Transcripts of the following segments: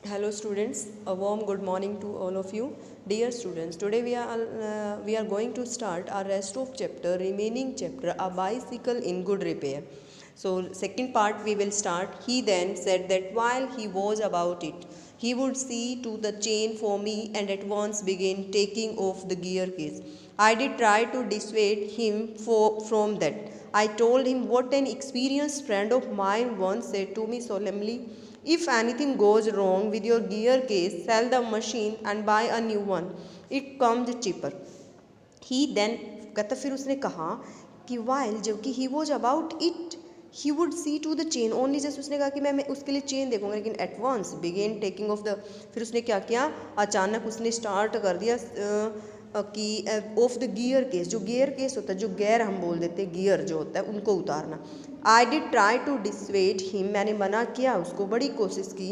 Hello students, a warm good morning to all of you. Dear students, today we are going to start our rest of chapter, remaining chapter, a bicycle in good repair. So second part we will start. He then said that while he was about it, he would see to the chain for me and at once begin taking off the gear case. I did try to dissuade him from that. I told him what an experienced friend of mine once said to me solemnly. If anything goes wrong with your gear case, sell the machine and buy a new one. It comes cheaper. He then कहता फिर उसने कहा कि while जबकि he was about it he would see to the chain only जैसे उसने कहा कि मैं उसके लिए चेन देखूंगा लेकिन at once began taking off the फिर उसने क्या किया अचानक उसने स्टार्ट कर दिया कि ऑफ द गियर केस जो गियर केस होता है जो गेयर हम बोल देते हैं गियर जो होता है उनको उतारना I did try to dissuade him मैंने मना किया उसको बड़ी कोशिश की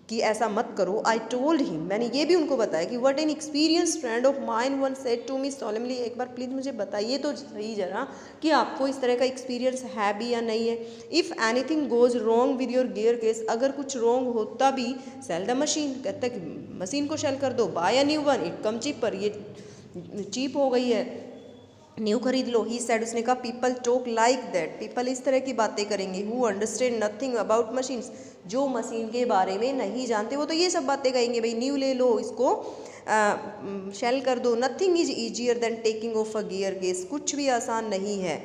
कि ऐसा मत करो आई टोल्ड हिम मैंने ये भी उनको बताया कि what an experience friend of mine one said to me solemnly एक बार प्लीज़ मुझे बताइए तो सही जरा कि आपको इस तरह का एक्सपीरियंस है भी या नहीं है if anything goes wrong with your gear case अगर कुछ रॉन्ग होता भी सेल द मशीन कहता है कि मशीन को सेल कर दो buy a new one it come cheaper ये चीप हो गई है न्यू खरीद लो ही सेड उसने कहा people talk like that people इस तरह की बातें करेंगे who understand nothing about machines जो मशीन के बारे में नहीं जानते वो तो ये सब बातें कहेंगे भाई न्यू ले लो इसको शेल कर दो nothing is easier than taking off a gear case कुछ भी आसान नहीं है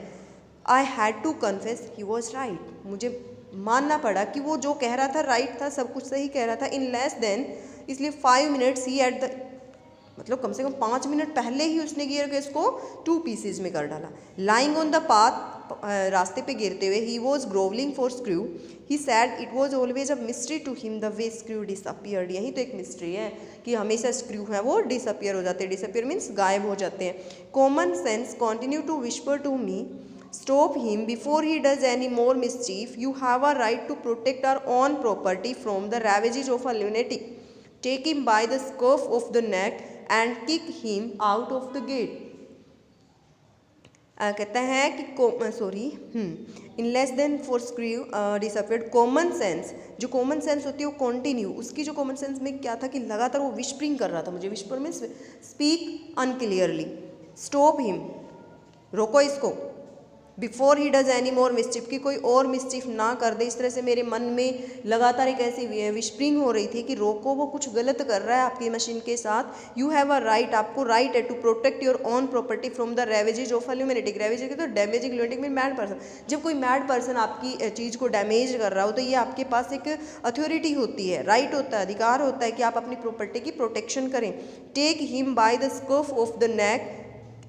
I had to confess he was right मुझे मानना पड़ा कि वो जो कह रहा था राइट था सब कुछ सही कह रहा था इन लेस देन इसलिए 5 मिनट्स ही एट द मतलब कम से कम 5 मिनट पहले ही उसने गियर केस को 2 पीसेज में कर डाला लाइंग ऑन द पाथ रास्ते पे गिरते हुए he was grovelling for screw he said it was always a mystery to him the way screw disappeared यही तो एक मिस्ट्री है कि हमेशा स्क्रू है वो डिसअपियर हो जाते हैं डिसअपियर मीन्स गायब हो जाते हैं common sense continue to whisper to me Stop him before he does any more mischief. You have a right to protect our own property from the ravages of a lunatic. Take him by the scruff of the neck and kick him out of the gate. कहता है कि sorry in less than for screw disappeared common sense जो common sense होती है वो continue उसकी जो common sense में क्या था कि लगातार वो विस्परिंग कर रहा था मुझे whisper means speak unclearly stop him रोको इसको before he does any more mischief कि कोई और मिस्चिफ ना कर दे इस तरह से मेरे मन में लगातार एक ऐसी विस्परिंग हो रही थी कि रोको वो कुछ गलत कर रहा है आपकी मशीन के साथ यू हैव अ राइट आपको राइट है to protect your own property from the ravages of a lunatic ravages के तो damaging lunatic mean mad person जब कोई मैड पर्सन आपकी चीज़ को डैमेज कर रहा हो तो ये आपके पास एक अथॉरिटी होती है राइट होता है अधिकार होता है कि आप अपनी प्रॉपर्टी की प्रोटेक्शन करें take him by the scruff of the neck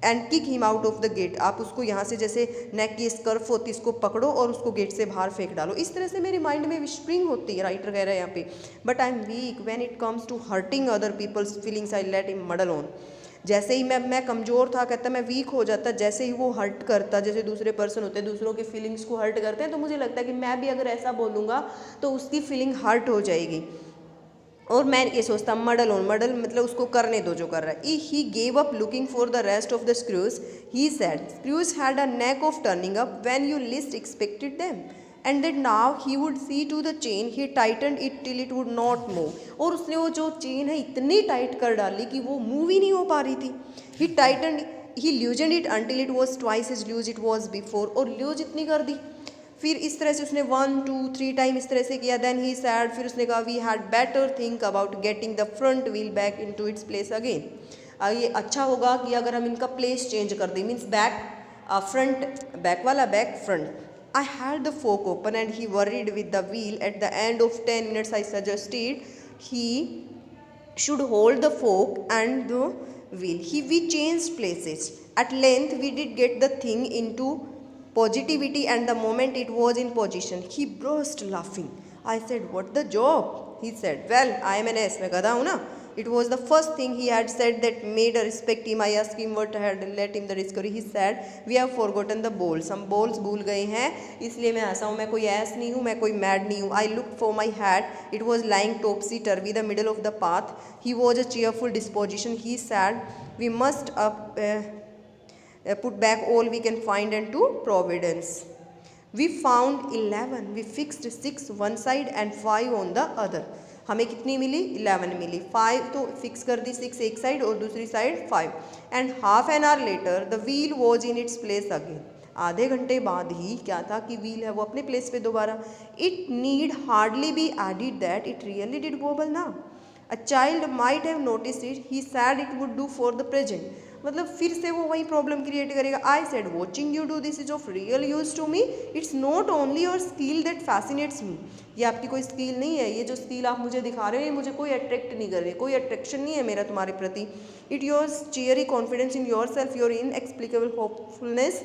and kick him out of the gate आप उसको यहाँ से जैसे नेक की स्कर्फ होती है इसको पकड़ो और उसको गेट से बाहर फेंक डालो इस तरह से मेरे माइंड में विस्परिंग होती है राइटर कह रहा है यहाँ पे but I am weak when it comes to hurting other people's feelings I let him muddle on जैसे ही मैं कमज़ोर था कहता मैं वीक हो जाता जैसे ही वो हर्ट करता जैसे दूसरे पर्सन होते हैं दूसरों के फीलिंग्स को हर्ट करते हैं तो मुझे लगता है कि मैं भी अगर ऐसा बोलूँगा तो उसकी फीलिंग हर्ट हो जाएगी और मैं ये सोचता मडल ऑन मडल मतलब उसको करने दो जो कर रहा है he gave up looking for the rest of the screws he said screws had a knack of turning up when you least expected them and that now he would see to the chain he tightened it till it would not move और उसने वो जो chain है इतनी tight कर डाली कि वो मूव ही नहीं हो पा रही थी he tighten he loosen it until it was twice as loose it was before और ल्यूज इतनी कर दी फिर इस तरह से उसने 1 2 3 टाइम इस तरह से किया देन ही सैड फिर उसने कहा we had better think about getting the front wheel back into its place again ये अच्छा होगा कि अगर हम इनका प्लेस चेंज कर दें मीन्स बैक फ्रंट बैक वाला back front I had the fork open and he worried with the wheel at the end of 10 minutes I suggested he should hold the fork and the wheel. We changed places. At length we did get the thing into positivity and the moment it was in position he burst laughing. I said what the job? He said well I am an ass मैं गधा हूँ ना. It was the first thing he had said that made her respect him. I asked him what had let him the discovery. He said we have forgotten the balls. हम balls भूल गए हैं इसलिए मैं हंसा हूँ मैं कोई ऐस नहीं हूँ मैं कोई मैड नहीं हूँ I looked for my hat. It was lying topsy turvy the middle of the path. He was a cheerful disposition. He said we must put back all we can find and to providence. We found 11. We fixed 6 one side and 5 on the other. हमें कितनी मिली 11 मिली। 5 तो fix कर दी 6 एक side और दूसरी side 5 and half an hour later the wheel was in its place again. आधे घंटे बाद ही क्या था कि व्हील है वो अपने प्लेस पे दोबारा। It need hardly be added that it really did wobble ना। A child might have notice it he said it would do for the present. मतलब फिर से वो वही प्रॉब्लम क्रिएट करेगा। I said watching you do this is of real use to me, it's not only your skill that fascinates me. ये आपकी कोई skill नहीं है, ये जो स्किल आप मुझे दिखा रहे हो ये मुझे कोई अट्रैक्ट नहीं कर रही, कोई अट्रैक्शन नहीं है मेरा तुम्हारे प्रति। It your cheery confidence in yourself, your inexplicable hopefulness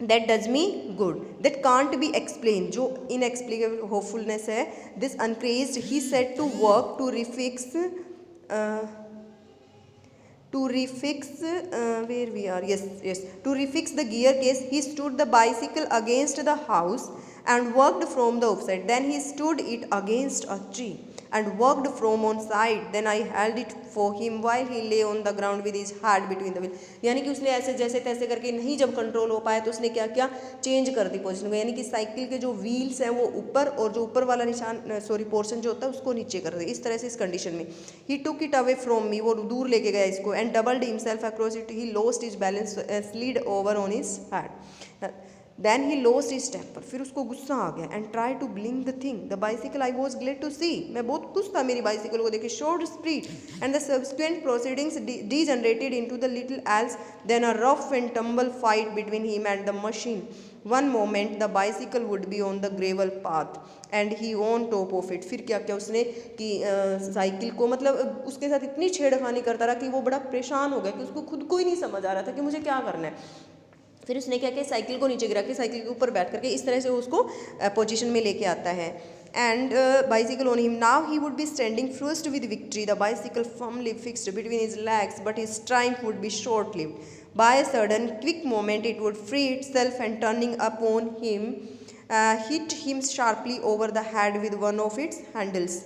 that does me good, that can't be explain. जो इनएक्सप्लिकेबल होपफुलनेस है, this uncrazed he set to work to refix where we are, yes, to refix the gear case. He stood the bicycle against the house and worked from the offside. Then he stood it against a tree and worked from on side. Then I held it for him while he lay on the ground with his head between the wheel. यानी कि उसने ऐसे जैसे तैसे करके नहीं जब control हो पाया तो उसने क्या किया, चेंज कर दी पोजीशन को। यानी कि साइकिल के जो व्हील्स हैं वो ऊपर और जो ऊपर वाला निशान पोर्शन जो होता है उसको नीचे कर दे। इस तरह से इस कंडीशन में he took it away from me, वो दूर लेके गया इसको। And doubled himself across it, he lost his balance, slid over on his head. Then he lost his temper, फिर उसको गुस्सा आ गया। And try to blink the thing the bicycle I was glad to see, मैं बहुत खुश था मेरी बाइसिकल को देखे। Short speed and the subsequent proceedings degenerated into the little else than a rough and tumble fight between him and the machine. One moment the bicycle would be on the gravel path and he on top of it. फिर क्या क्या उसने कि cycle को मतलब उसके साथ इतनी छेड़खानी करता रहा कि वो बड़ा परेशान हो गया कि उसको खुद को ही नहीं समझ आ रहा था कि मुझे क्या करना है। फिर उसने क्या किया, साइकिल को नीचे गिरा के साइकिल के ऊपर बैठ करके इस तरह से उसको पोजीशन में लेके आता है। And bicycle on him now he would be standing first with victory, the bicycle firmly fixed between his legs but his triumph would be short lived. By a sudden quick moment it would free itself and turning upon him hit him sharply over the head with one of its handles.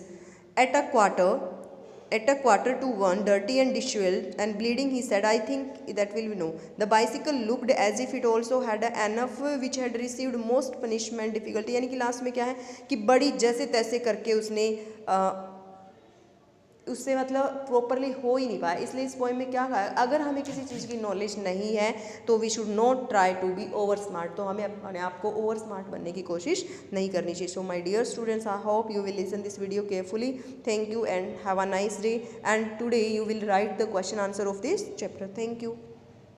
At a quarter to one, dirty and disheveled and bleeding, he said, I think that will be no. The bicycle looked as if it also had enough which had received most punishment difficulty. यानी कि last में क्या है कि बड़ी जैसे तैसे करके उसने उससे मतलब प्रॉपरली हो ही नहीं पाया। इसलिए इस पॉइंट में क्या कहा, अगर हमें किसी चीज़ की नॉलेज नहीं है तो we should not try to be over smart, तो हमें अपने आप को ओवर स्मार्ट बनने की कोशिश नहीं करनी चाहिए। So my dear students, I hope you will listen this video carefully. Thank you and have a nice day, and today you will write the question answer of this chapter. Thank you.